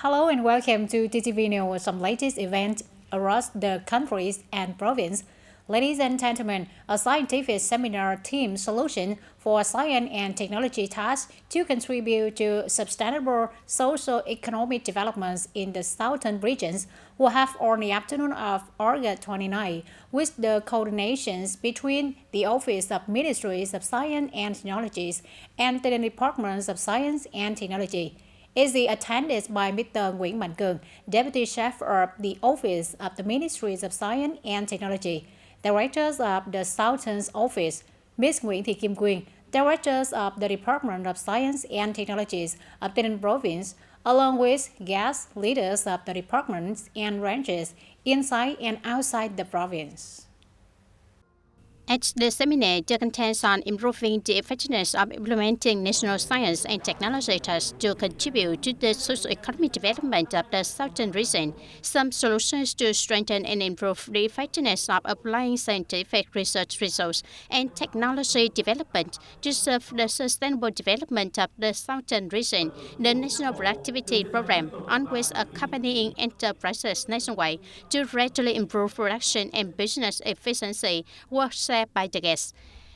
Hello and welcome to TTVNEWS, some latest event across the countries and province. Ladies and gentlemen, a scientific seminar team solution for science and technology tasks to contribute to sustainable socio-economic developments in the southern regions will have on the afternoon of August 29, with the coordinations between the Office of Ministries of Science and Technologies and the Departments of Science and Technology. Is attended by Mr. Nguyễn Mạnh Cường, Deputy Chief of the Office of the Ministries of Science and Technology, Directors of the Southern Office, Ms. Nguyễn Thị Kim Quyên, Directors of the Department of Science and Technologies of Tây Ninh Province, along with guest leaders of the departments and branches inside and outside the province. At the seminar, the content on improving the effectiveness of implementing national science and technology tasks to contribute to the socio-economic development of the southern region, some solutions to strengthen and improve the effectiveness of applying scientific research results and technology development to serve the sustainable development of the southern region, the National Productivity Program, on which accompanying enterprises nationwide to gradually improve production and business efficiency, were shared by the guests.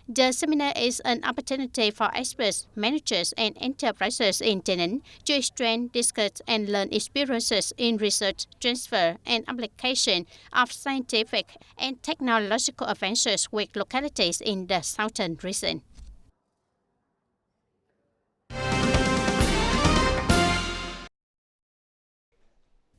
The seminar is an opportunity for experts, managers, and enterprises in TayNinhTV to exchange, discuss, and learn experiences in research, transfer, and application of scientific and technological advances with localities in the southern region.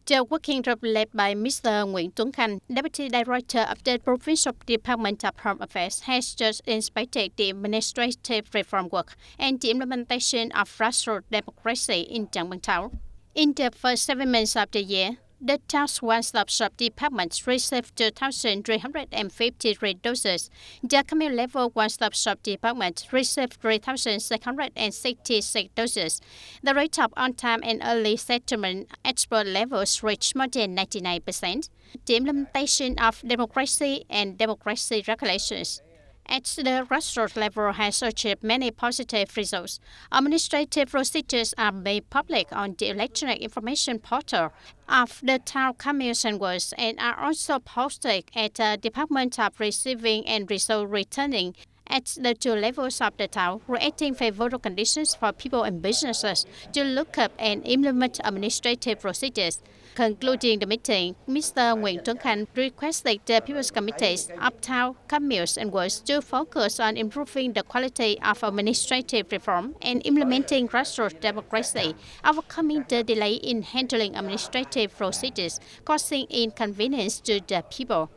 The working group led by Mr. Nguyễn Tuấn Khanh, Deputy Director of the Provincial Department of Home Affairs, has just inspected the administrative reform work and the implementation of grassroots democracy in Giang Bang Thao. In the first 7 months of the year, the Task One-Stop Shop Department received 2,353 doses. The Community Level One-Stop Shop Department received 3,666 doses. The rate of on-time and early settlement export levels reached more than 99%. The implementation of democracy and democracy regulations at the grassroots level has achieved many positive results. Administrative procedures are made public on the electronic information portal of the town commission works and are also posted at the Department of Receiving and Result Returning at the two levels of the town, creating favorable conditions for people and businesses to look up and implement administrative procedures. Concluding the meeting, Mr. Nguyễn Tuấn Khanh requested the People's Committees of Town, Communes and Wards to focus on improving the quality of administrative reform and implementing grassroots democracy, overcoming the delay in handling administrative procedures, causing inconvenience to the people.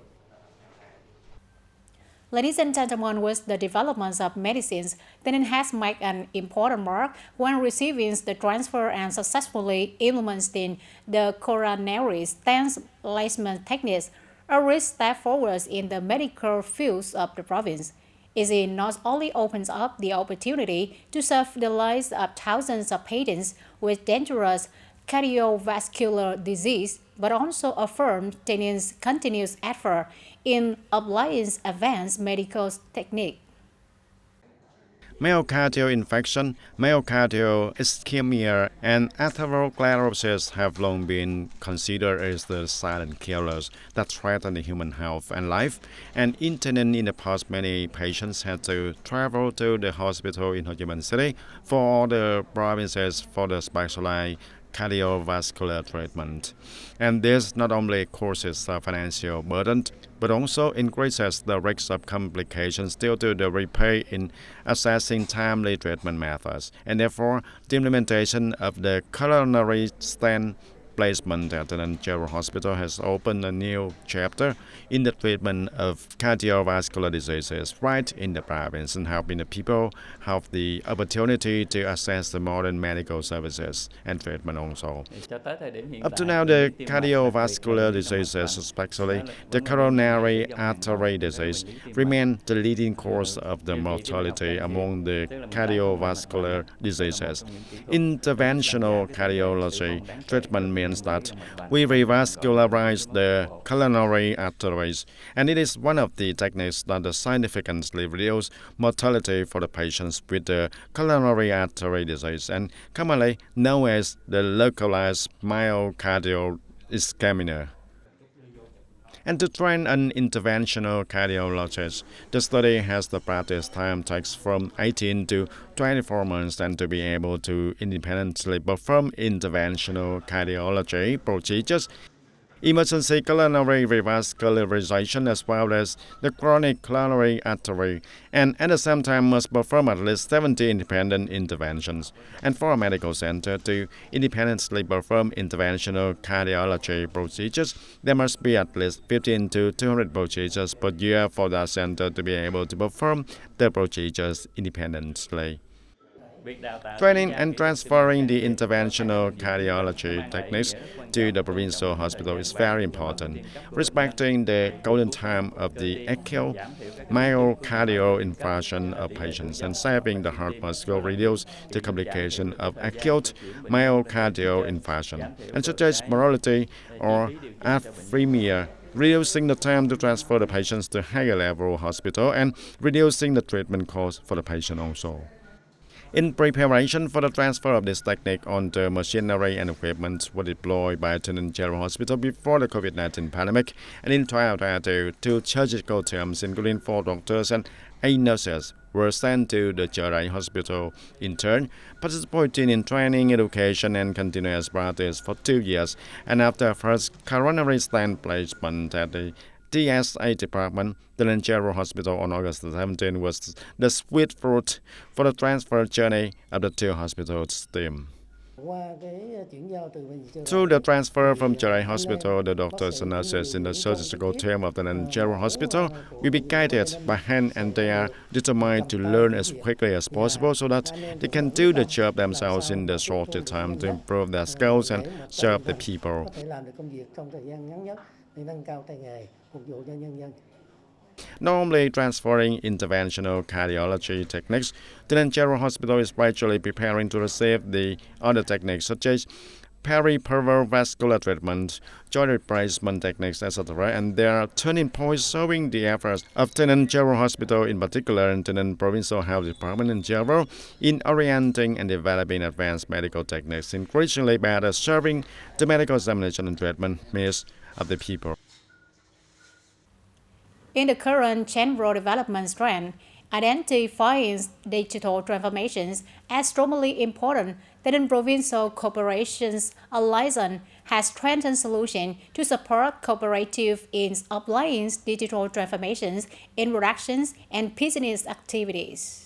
Ladies and gentlemen, with the developments of medicines, TayNinhTV has made an important mark when receiving the transfer and successfully implementing the coronary stent placement techniques, a rich step forward in the medical fields of the province. It not only opens up the opportunity to save the lives of thousands of patients with dangerous cardiovascular disease, but also affirms TayNinhTV's continuous effort in applying advanced medical techniques. Myocardial infarction, myocardial ischemia, and atherosclerosis have long been considered as the silent killers that threaten the human health and life. And in the past, many patients had to travel to the hospital in Ho Chi Minh City for the provinces for the specialized cardiovascular treatment. And this not only causes a financial burden, but also increases the risk of complications due to the repair in assessing timely treatment methods. And therefore, the implementation of the coronary stent placement at the General Hospital has opened a new chapter in the treatment of cardiovascular diseases right in the province, and helping the people have the opportunity to access the modern medical services and treatment also. Up to now, the cardiovascular diseases, especially the coronary artery disease, remain the leading cause of the mortality among the cardiovascular diseases. Interventional cardiology treatment means means that we revascularize the coronary arteries, and it is one of the techniques that significantly reduces mortality for the patients with the coronary artery disease, and commonly known as the localized myocardial ischemia. And to train an interventional cardiologist, the study has the practice time takes from 18 to 24 months, and to be able to independently perform interventional cardiology procedures, emergency coronary revascularization, as well as the chronic coronary artery, and at the same time must perform at least 70 independent interventions. And for a medical center to independently perform interventional cardiology procedures, there must be at least 15 to 200 procedures per year for that center to be able to perform the procedures independently. Training and transferring the interventional cardiology techniques to the provincial hospital is very important, respecting the golden time of the acute myocardial infarction of patients and saving the heart muscle, reduce the complication of acute myocardial infarction, and such as mortality or arrhythmia, reducing the time to transfer the patients to higher level hospital and reducing the treatment cost for the patient also. In preparation for the transfer of this technique on the machinery and equipment were deployed by TayNinhTV Hospital before the COVID-19 pandemic, and in 2022, 2 surgical teams, including 4 doctors and 8 nurses, were sent to the TayNinhTV Hospital in turn, participating in training, education, and continuous practice for 2 years. And after first coronary stent placement at the TSA department, the TayNinhTV Hospital on August 17 was the sweet fruit for the transfer journey of the 2 hospitals team. Through the transfer from TayNinhTV Hospital, the doctors and nurses in the surgical team of the TayNinhTV Hospital will be guided by hand, and they are determined to learn as quickly as possible so that they can do the job themselves in the shorter time to improve their skills and serve the people. Normally transferring interventional cardiology techniques, the TayNinhTV Hospital is gradually preparing to receive the other techniques such as peripheral vascular treatment, joint replacement techniques, etc. And there are turning points showing the efforts of TayNinhTV Hospital, in particular and TayNinhTV Provincial Health Department in general, in orienting and developing advanced medical techniques, increasingly better serving the medical examination and treatment needs of the people. In the current general development trend, identifying digital transformations as strongly important, the provincial corporations alliance has strengthened solutions to support cooperatives in applying digital transformations in productions and business activities.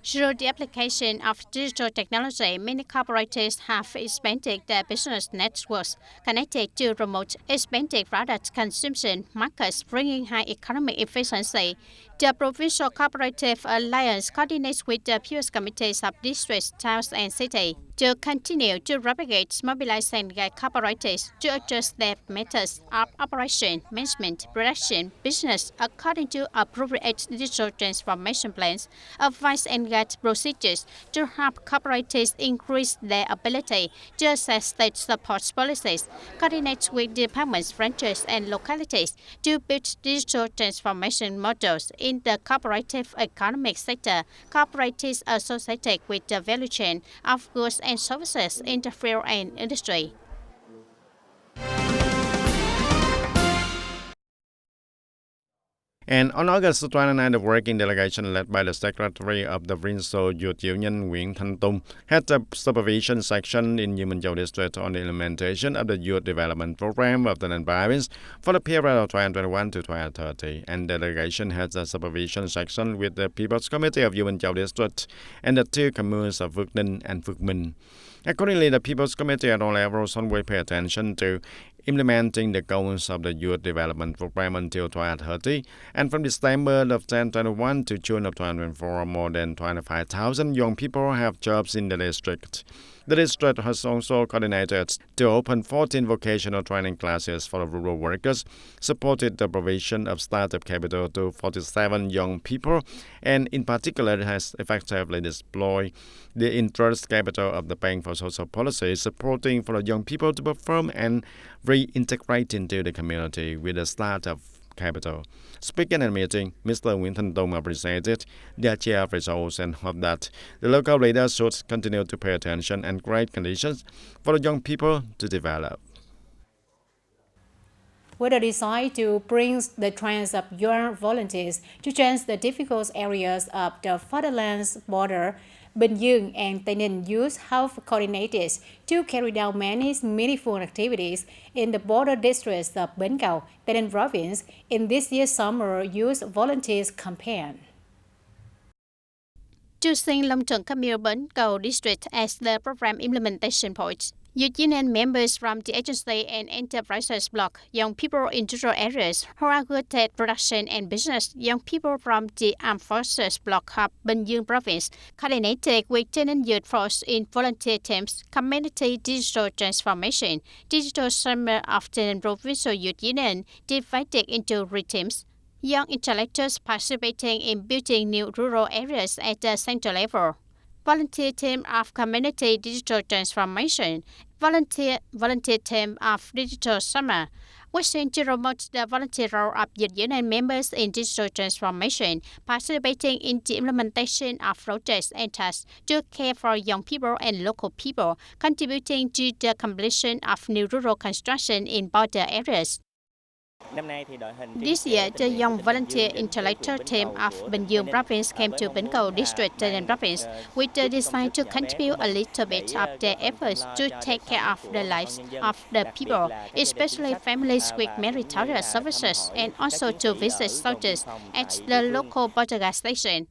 Through the application of digital technology, many cooperatives have expanded their business networks connected to remote, expanded product consumption markets, bringing high economic efficiency. The Provincial Cooperative Alliance coordinates with the peers committees of districts, towns, and cities to continue to replicate, mobilize, and guide cooperatives to adjust their methods of operation, management, production, business according to appropriate digital transformation plans, advise and guide procedures to help cooperatives increase their ability to assess state support policies, coordinate with departments, branches, and localities to build digital transformation models in the cooperative economic sector. Cooperatives associated with the value chain of goods and services in the field and industry. And on August 29, the working delegation led by the Secretary of the Provincial Youth Union, Nguyễn Thanh Tung, had the supervision section in Human Châu District on the implementation of the Youth Development Program of the province for the period of 2021 to 2030. And the delegation had the supervision section with the People's Committee of Human Châu District and the 2 communes of Phước Ninh and Phước Minh. Accordingly, the People's Committee at all levels always pay attention to implementing the goals of the Youth Development Program until 2030, and from December of 2021 to June of 2024, more than 25,000 young people have jobs in the district. The district has also coordinated to open 14 vocational training classes for rural workers, supported the provision of startup capital to 47 young people, and in particular has effectively deployed the interest capital of the Bank for Social Policy, supporting for young people to perform and reintegrate into the community with a startup capital. Speaking at a meeting, Mr. Winton Doma presented the achieved results and hoped that the local leaders should continue to pay attention and create conditions for the young people to develop. With a desire to bring the trends of young volunteers to change the difficult areas of the fatherland's border, Bình Dương and TayNinhTVNEWS have coordinated to carry out many meaningful activities in the border districts of Bến Cầu, Tây Ninh Province in this year's Summer Youth Volunteers Campaign. Choosing long-term Camille Bến Cầu district as the program implementation point, Youth Union members from the agency and enterprises block young people in rural areas who are good at production and business. Young people from the Armed Forces block of Bình Dương Province coordinated with TayNinhTV Youth Force in volunteer teams, community digital transformation, digital summer of TayNinhTV Provincial Youth Union divided into 3 teams. Young intellectuals participating in building new rural areas at the central level. Volunteer team of community digital transformation, volunteer team of digital summer, wishing to promote the volunteer role of youth union members in digital transformation, participating in the implementation of projects and tasks to care for young people and local people, contributing to the completion of new rural construction in border areas. This year, the young volunteer intellectual team of Bình Dương Province came to Bến Cầu District, TayNinhTV Province, with the desire to contribute a little bit of their efforts to take care of the lives of the people, especially families with meritorious services, and also to visit soldiers at the local border gas station.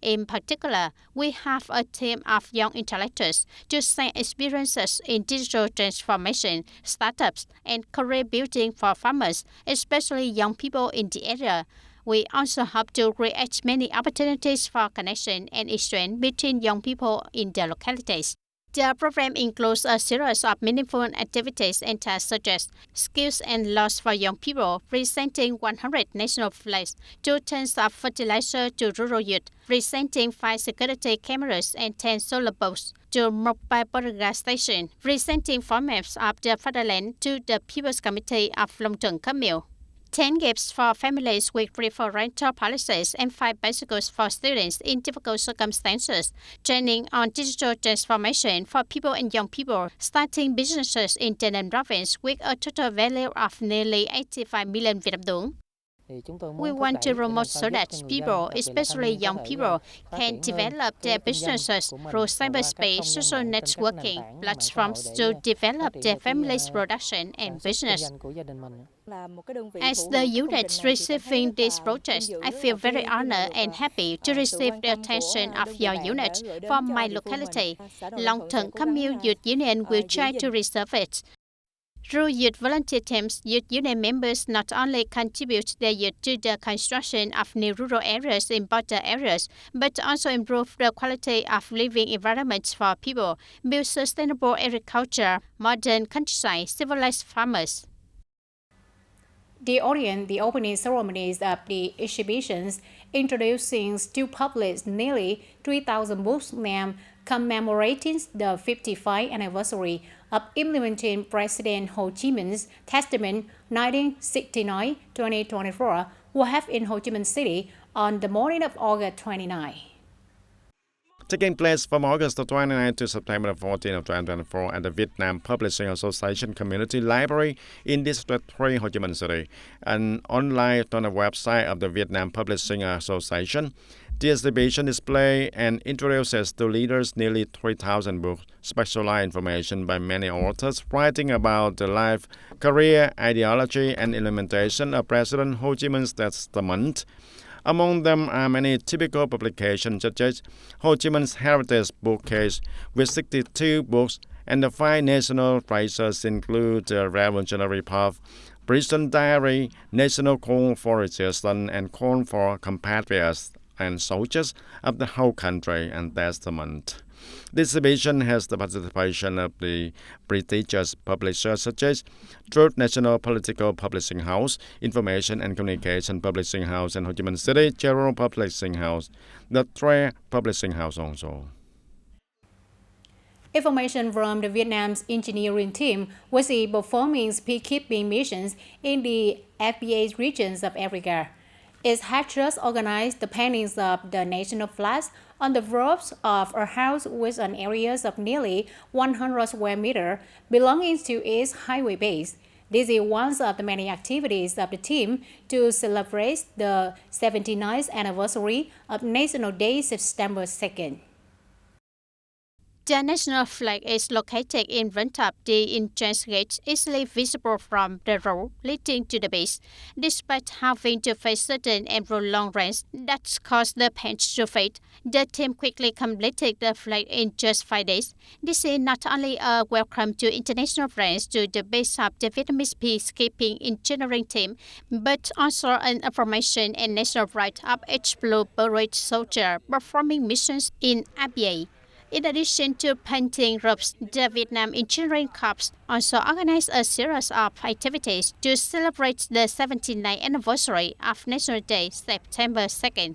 In particular, we have a team of young intellectuals to share experiences in digital transformation, startups, and career building for farmers, especially young people in the area. We also hope to create many opportunities for connection and exchange between young people in their localities. The program includes a series of meaningful activities and tasks such as skills and laws for young people, presenting 100 national flags, 2 tons of fertilizer to rural youth, presenting 5 security cameras and 10 solar posts to mobile border gas station, presenting 4 maps of the fatherland to the People's Committee of Long-Term Camille. 10 gifts for families with preferential policies and 5 bicycles for students in difficult circumstances, training on digital transformation for people and young people, starting businesses in TayNinhTV Province with a total value of nearly 85 million Vietnam dong. We want to promote so that people, especially young people, can develop their businesses through cyberspace, social networking platforms to develop their family's production and business. As the unit receiving this project, I feel very honored and happy to receive the attention of your unit from my locality. Long-term Camille Youth Union will try to reserve it. Through youth volunteer teams, youth union members not only contribute their youth to the construction of new rural areas in border areas, but also improve the quality of living environments for people, build sustainable agriculture, modern countryside, civilized farmers. The opening ceremonies of the exhibitions, introducing to public nearly 3,000 books named commemorating the 55th anniversary of implementing President Ho Chi Minh's Testament 1969-2024 were held in Ho Chi Minh City on the morning of August 29. Taking place from August 29 to September 14 of 2024 at the Vietnam Publishing Association Community Library in District 3, Ho Chi Minh City, and online on the website of the Vietnam Publishing Association. The exhibition displays and introduces to readers nearly 3,000 books, specialized information by many authors writing about the life, career, ideology, and implementation of President Ho Chi Minh's testament. Among them are many typical publications such as Ho Chi Minh's Heritage Bookcase with 62 books, and the 5 national prizes include the Revolutionary Path, Prison Diary, National Call for Resistance, and Call for Compatriots and Soldiers of the Whole Country, and Testament. This exhibition has the participation of the prestigious publishers such as Truth National Political Publishing House, Information and Communication Publishing House, and Ho Chi Minh City General Publishing House, the Tre Publishing House also. Information from the Vietnam's engineering team will see performing peacekeeping missions in the FBA's regions of Africa. It had just organized the paintings of the national flags on the roofs of a house with an area of nearly 100 square meters belonging to its highway base. This is one of the many activities of the team to celebrate the 79th anniversary of National Day, September 2nd. The national flag is located in front of the entrance gate, easily visible from the road leading to the base, despite having to face certain and prolonged rains that caused the paint to fade. The team quickly completed the flag in just 5 days. This is not only a welcome to international friends to the base of the Vietnamese peacekeeping engineering team, but also an affirmation and national pride of each blue beret soldier performing missions in ABA. In addition to painting roofs, the Vietnam Engineering Corps also organized a series of activities to celebrate the 79th anniversary of National Day, September 2nd.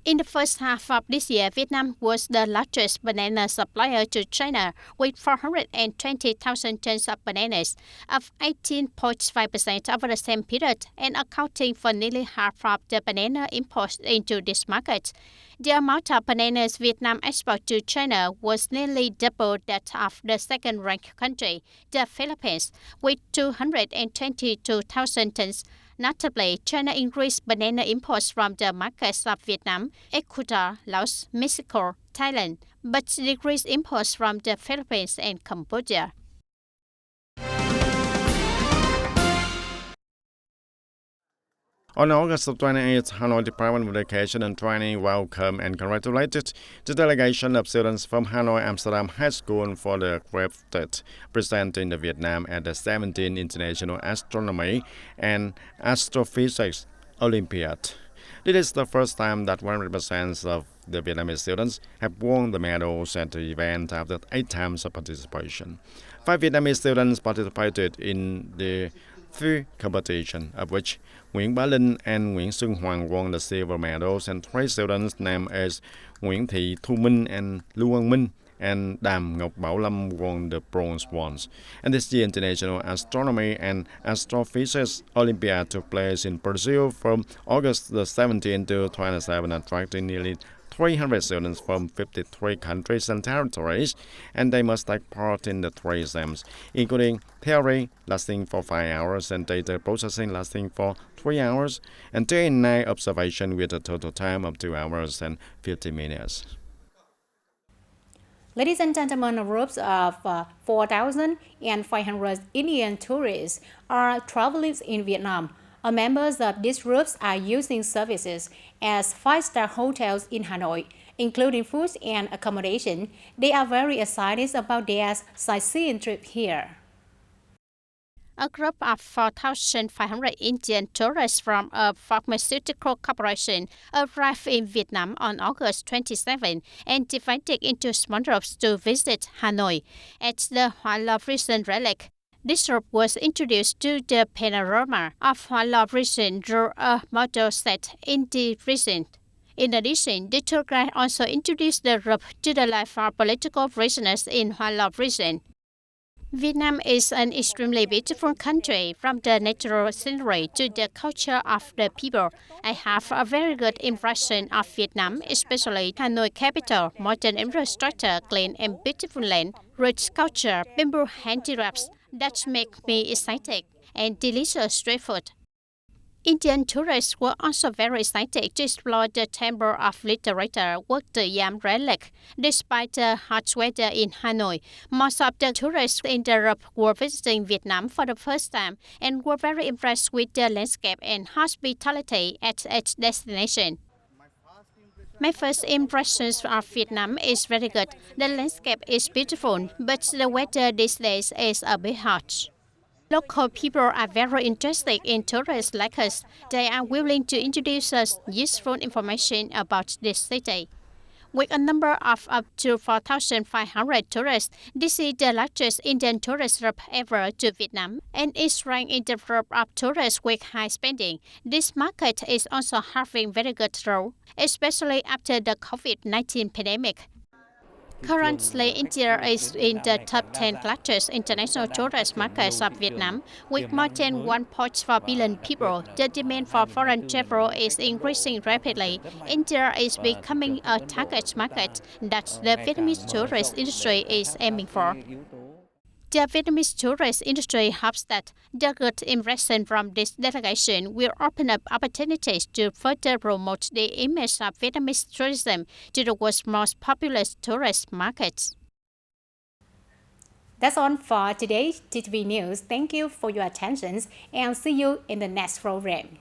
In the first half of this year, Vietnam was the largest banana supplier to China with 420,000 tons of bananas, up 18.5% over the same period and accounting for nearly half of the banana imports into this market. The amount of bananas Vietnam exported to China was nearly double that of the second-ranked country, the Philippines, with 222,000 tons. Notably, China increased banana imports from the markets of Vietnam, Ecuador, Laos, Mexico, Thailand, but decreased imports from the Philippines and Cambodia. On August 28th, Hanoi Department of Education and Training welcomed and congratulated the delegation of students from Hanoi Amsterdam High School for the gifted presenting the Vietnam at the 17th International Astronomy and Astrophysics Olympiad. This is the first time that 100% of the Vietnamese students have won the medals at the event after 8 times of participation. 5 Vietnamese students participated in the 3 competitions, of which Nguyễn Bá Linh and Nguyễn Xuân Hoàng won the silver medals, and 3 students named as Nguyễn Thị Thu Minh and Lưu Quang Minh and Đàm Ngọc Bảo Lâm won the bronze ones. And this year, International Astronomy and Astrophysics Olympiad took place in Brazil from August the 17th to 27, attracting nearly 300 students from 53 countries and territories, and they must take part in the 3 exams, including theory lasting for 5 hours and data processing lasting for 3 hours, and day and night observation with a total time of 2 hours and 50 minutes. Ladies and gentlemen, groups of 4,500 Indian tourists are traveling in Vietnam. Members of these groups are using services as 5-star hotels in Hanoi, including food and accommodation. They are very excited about their sightseeing trip here. A group of 4,500 Indian tourists from a pharmaceutical corporation arrived in Vietnam on August 27 and divided into small groups to visit Hanoi. At the Hoa Lo Region Relic, this group was introduced to the panorama of Hoa Lo region through a model set in the region. In addition, the tour guide also introduced the group to the life of political prisoners in Hoa Lo region. Vietnam is an extremely beautiful country, from the natural scenery to the culture of the people. I have a very good impression of Vietnam, especially Hanoi capital, modern infrastructure, clean and beautiful land, rich culture, bamboo handicrafts that make me excited, and delicious street food. Indian tourists were also very excited to explore the Temple of Literature Quốc Tử Giám Relic. Despite the hot weather in Hanoi, most of the tourists in Europe were visiting Vietnam for the first time and were very impressed with the landscape and hospitality at its destination. My first impressions of Vietnam is very good. The landscape is beautiful, but the weather these days is a bit hot. Local people are very interested in tourists like us. They are willing to introduce us useful information about this city. With a number of up to 4,500 tourists, this is the largest Indian tourist group ever to Vietnam and is ranked in the group of tourists with high spending. This market is also having very good growth, especially after the COVID-19 pandemic. Currently, India is in the top 10 largest international tourist markets of Vietnam. With more than 1.4 billion people, the demand for foreign travel is increasing rapidly. India is becoming a target market that the Vietnamese tourist industry is aiming for. The Vietnamese tourist industry hopes that the good impression from this delegation will open up opportunities to further promote the image of Vietnamese tourism to the world's most populous tourist markets. That's all for today's TTV News. Thank you for your attention and see you in the next program.